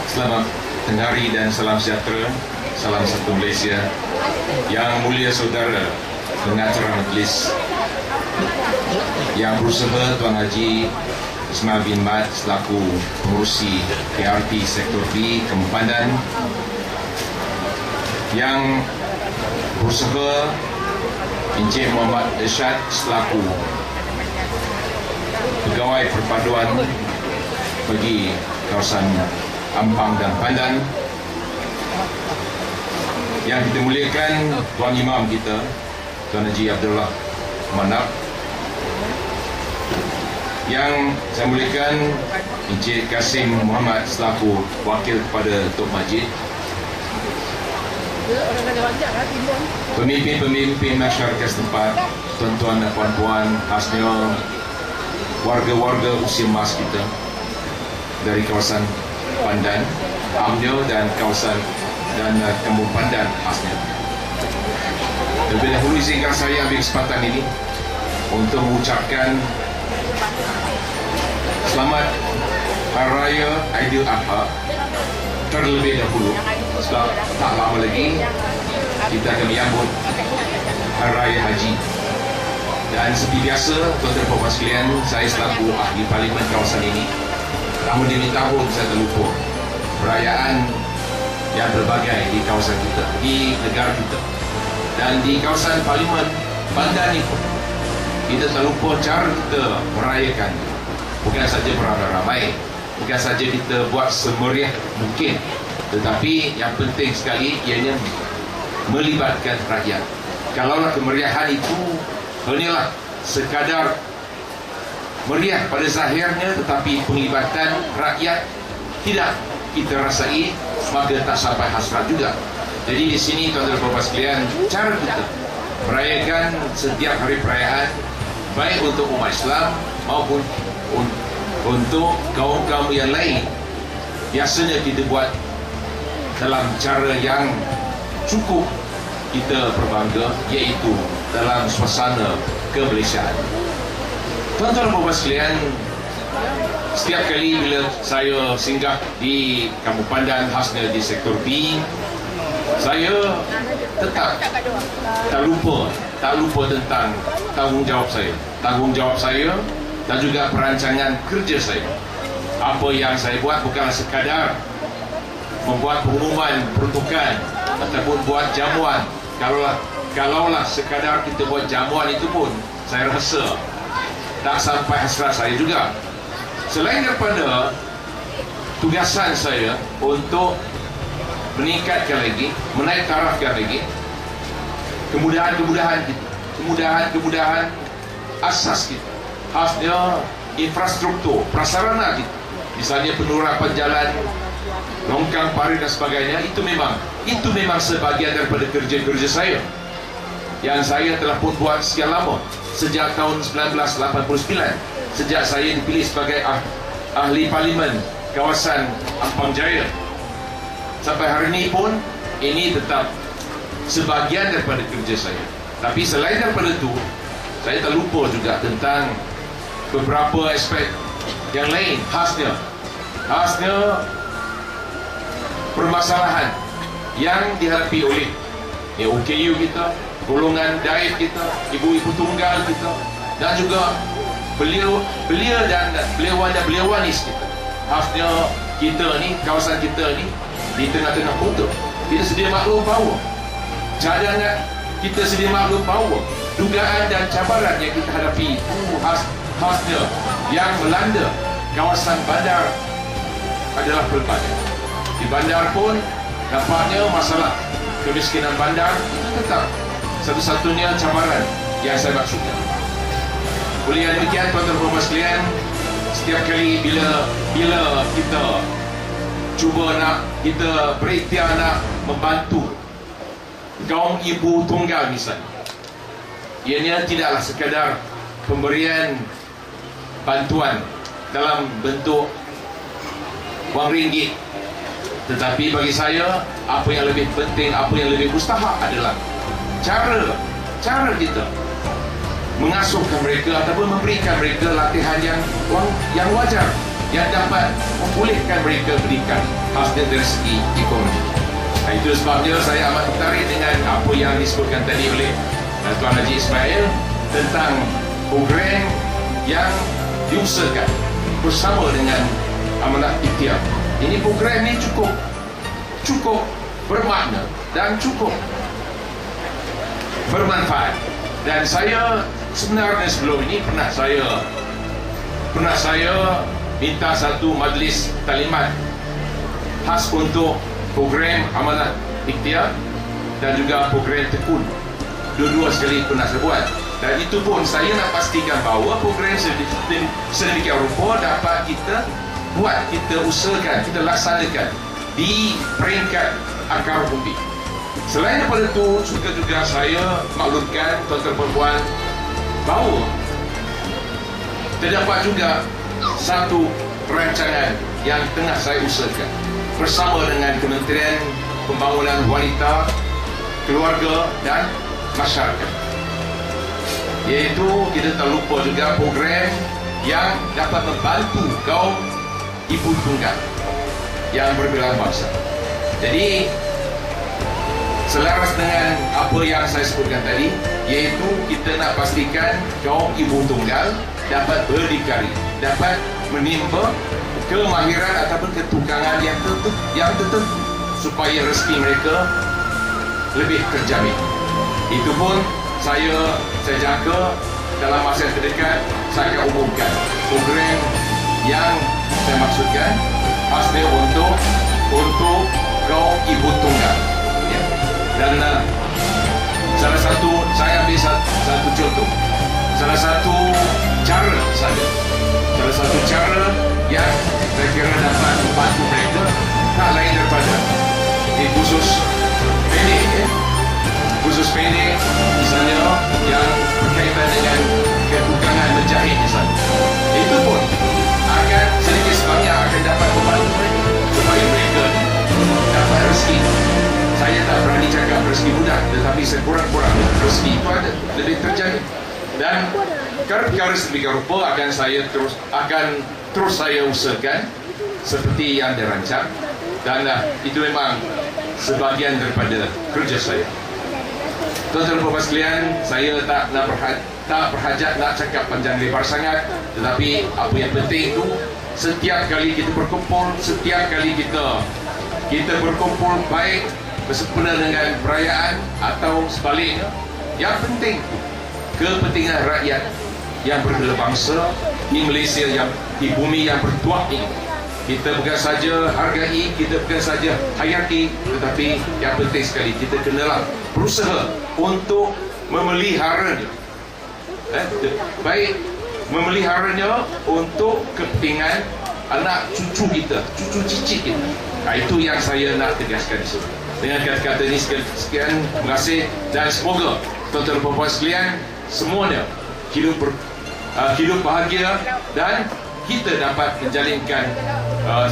Selamat tengah hari dan salam sejahtera. Salam satu Malaysia. Yang mulia saudara pengacara majlis, yang berusaha Tuan Haji Ismail bin Mat selaku pengurusi KRT Sektor B Kampung Pandan, yang berusaha Encik Muhammad Irsyad selaku pegawai perpaduan bagi kawasan Ampang dan Pandan, yang kita muliakan Tuan Imam kita Tuan Haji Abdullah Manap, yang saya muliakan Encik Kasim Muhammad selaku wakil kepada Tok Majid, pemimpin-pemimpin masyarakat setempat, tuan-tuan dan puan-puan, khasnya warga-warga usia emas kita dari kawasan Pandan, Amnyo dan kawasan dan Kampung Pandan khasnya. Terlebih dahulu izinkan saya ambil kesempatan ini untuk mengucapkan selamat Hari Raya Aidil Adha terlebih dahulu, sebab tak lama lagi kita akan menyambut Hari Raya Haji. Dan seperti biasa, tuan-tuan dan puan sekalian, saya selaku ahli parlimen kawasan ini, tahun demi tahun saya tak lupa perayaan yang berbagai di kawasan kita, di negara kita, dan di kawasan parlimen Pandan ini pun kita tak lupa cara kita merayakan. Bukan saja beramai-ramai, bukan saja kita buat semeriah mungkin, tetapi yang penting sekali ianya melibatkan rakyat. Kalaulah kemeriahan itu hanyalah sekadar meriah pada zahirnya, tetapi penglibatan rakyat tidak kita rasai, maka tak sampai hasrat juga. Jadi di sini tuan-tuan dan puan sekalian, cara kita merayakan setiap hari perayaan, baik untuk umat Islam maupun untuk kaum-kaum yang lain, biasanya kita buat dalam cara yang cukup kita berbangga, iaitu dalam suasana kemalaysiaan. Tuan-tuan dan puan sekalian, setiap kali bila saya singgah di Kampung Pandan, khasnya di Sektor B, saya tetap tak lupa tentang tanggungjawab saya dan juga perancangan kerja saya. Apa yang saya buat bukanlah sekadar membuat pengumuman peruntukan ataupun buat jamuan. Kalaulah sekadar kita buat jamuan itu pun, saya rasa tak sampai hasrat saya juga. Selain daripada tugasan saya untuk meningkatkan lagi, menaik tarafkan lagi kemudahan-kemudahan kita, kemudahan-kemudahan asas kita, khasnya infrastruktur, prasarana kita, misalnya penerapan jalan, longkang parit dan sebagainya. Itu memang sebahagian daripada kerja-kerja saya yang saya telah pun buat sekian lama, sejak tahun 1989, sejak saya dipilih sebagai ahli parlimen kawasan Ampang Jaya. Sampai hari ini pun ini tetap sebahagian daripada kerja saya. Tapi selain daripada itu, saya tak lupa juga tentang beberapa aspek yang lain, khasnya permasalahan yang dihadapi oleh OKU kita, golongan daif kita, ibu-ibu tunggal kita, dan juga belia dan beliawanis kita. Khasnya kita ni, kawasan kita ni di tengah-tengah kota, kita sedia maklum bahawa cadangan kita sedia maklum bahawa dugaan dan cabaran yang kita hadapi khasnya yang melanda kawasan bandar adalah pelbagai. Di bandar pun nampaknya masalah kemiskinan bandar itu tetap satu-satunya cabaran yang saya maksudkan. Oleh yang demikian, tuan-tuan dan puan sekalian, setiap kali bila kita cuba kita berikhtiar nak membantu kaum ibu tunggal misalnya, ianya tidaklah sekadar pemberian bantuan dalam bentuk wang ringgit, tetapi bagi saya apa yang lebih penting, apa yang lebih mustahak adalah cara kita mengasuhkan mereka ataupun memberikan mereka latihan yang wajar yang dapat membolehkan mereka berikan hasil dari segi ekonomi. Itu sebabnya saya amat tertarik dengan apa yang disebutkan tadi oleh Tuan Haji Ismail tentang program yang diusahakan bersama dengan Amanah Ikhtiar. Ini program ini cukup bermakna dan cukup bermanfaat. Dan saya sebenarnya sebelum ini pernah saya minta satu majlis taklimat khas untuk program Amanah Ikhtiar dan juga program Tekun. Dua-dua sekali pernah saya buat. Dan itu pun saya nak pastikan bahawa program sedemikian rupa dapat kita buat, kita usahakan, kita laksanakan di peringkat akar umbi. Selain daripada itu, juga saya maklumkan tuan-tuan perempuan bahawa terdapat juga satu perancangan yang tengah saya usahakan bersama dengan Kementerian Pembangunan Wanita, Keluarga dan Masyarakat, iaitu kita tak lupa juga program yang dapat membantu kaum ibu tunggal yang berbelang bangsa. Jadi selaras dengan apa yang saya sebutkan tadi, iaitu kita nak pastikan kaum ibu tunggal dapat berdikari, dapat menimba kemahiran ataupun ketukangan yang tertentu supaya rezeki mereka lebih terjamin. Itu pun saya jangka dalam masa yang terdekat saya akan umumkan program yang saya maksudkan khasnya untuk kaum ibu tunggal, ya. Dan salah satu, saya ambil satu contoh, salah satu cara yang saya kira dapat membantu mereka tak lain daripada khusus pendek misalnya yang berkaitan dengan ketukangan menjahit misalnya. Itu pun akan sedikit sebanyak akan dapat membantu mereka supaya mereka dapat rezeki. Saya tak berani cakap rezeki mudah, tetapi sekurang-kurang rezeki itu ada, lebih terjaga. Dan perkara sedemikian rupa akan terus saya usahakan seperti yang dirancang, dan itu memang sebahagian daripada kerja saya. Tuan-tuan dan puan sekalian, saya tak berhajat nak cakap panjang lebar sangat, tetapi apa yang penting itu setiap kali kita berkumpul, setiap kali kita berkumpul, baik bersempena dengan perayaan atau sebaliknya, yang penting kepentingan rakyat yang bergelar bangsa di Malaysia, yang di bumi yang bertuah ini. Kita bukan saja hargai, kita bukan saja hayati, tetapi yang penting sekali kita kenalah berusaha untuk memeliharanya. Baik memeliharanya untuk kepentingan anak cucu kita, cucu cicit kita. Itu yang saya nak tegaskan di sini. Dengan kata-kata ini sekian, terima kasih, dan semoga tuan-tuan dan puan-puan sekalian semuanya hidup bahagia dan kita dapat menjalinkan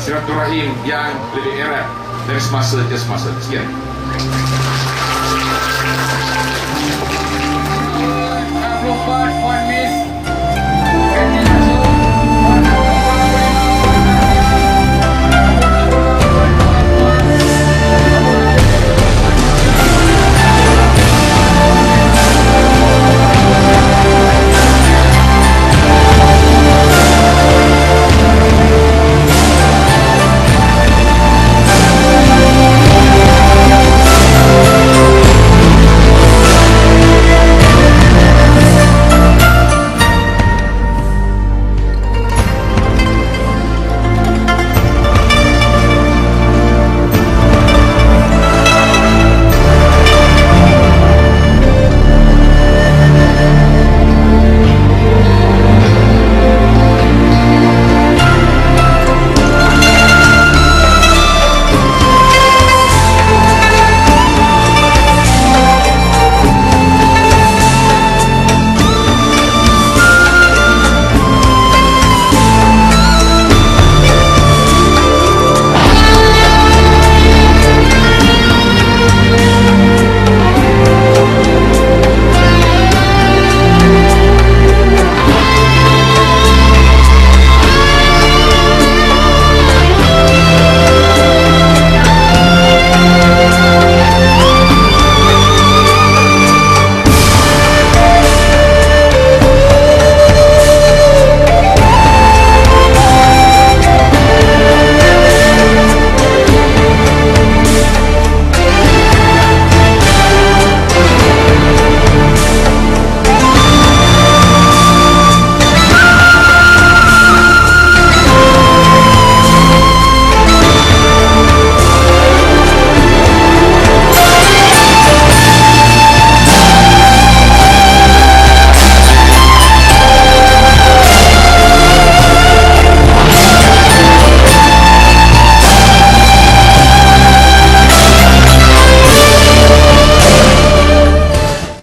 silaturahim yang lebih erat dari semasa ke semasa. Sekian. Puan Miss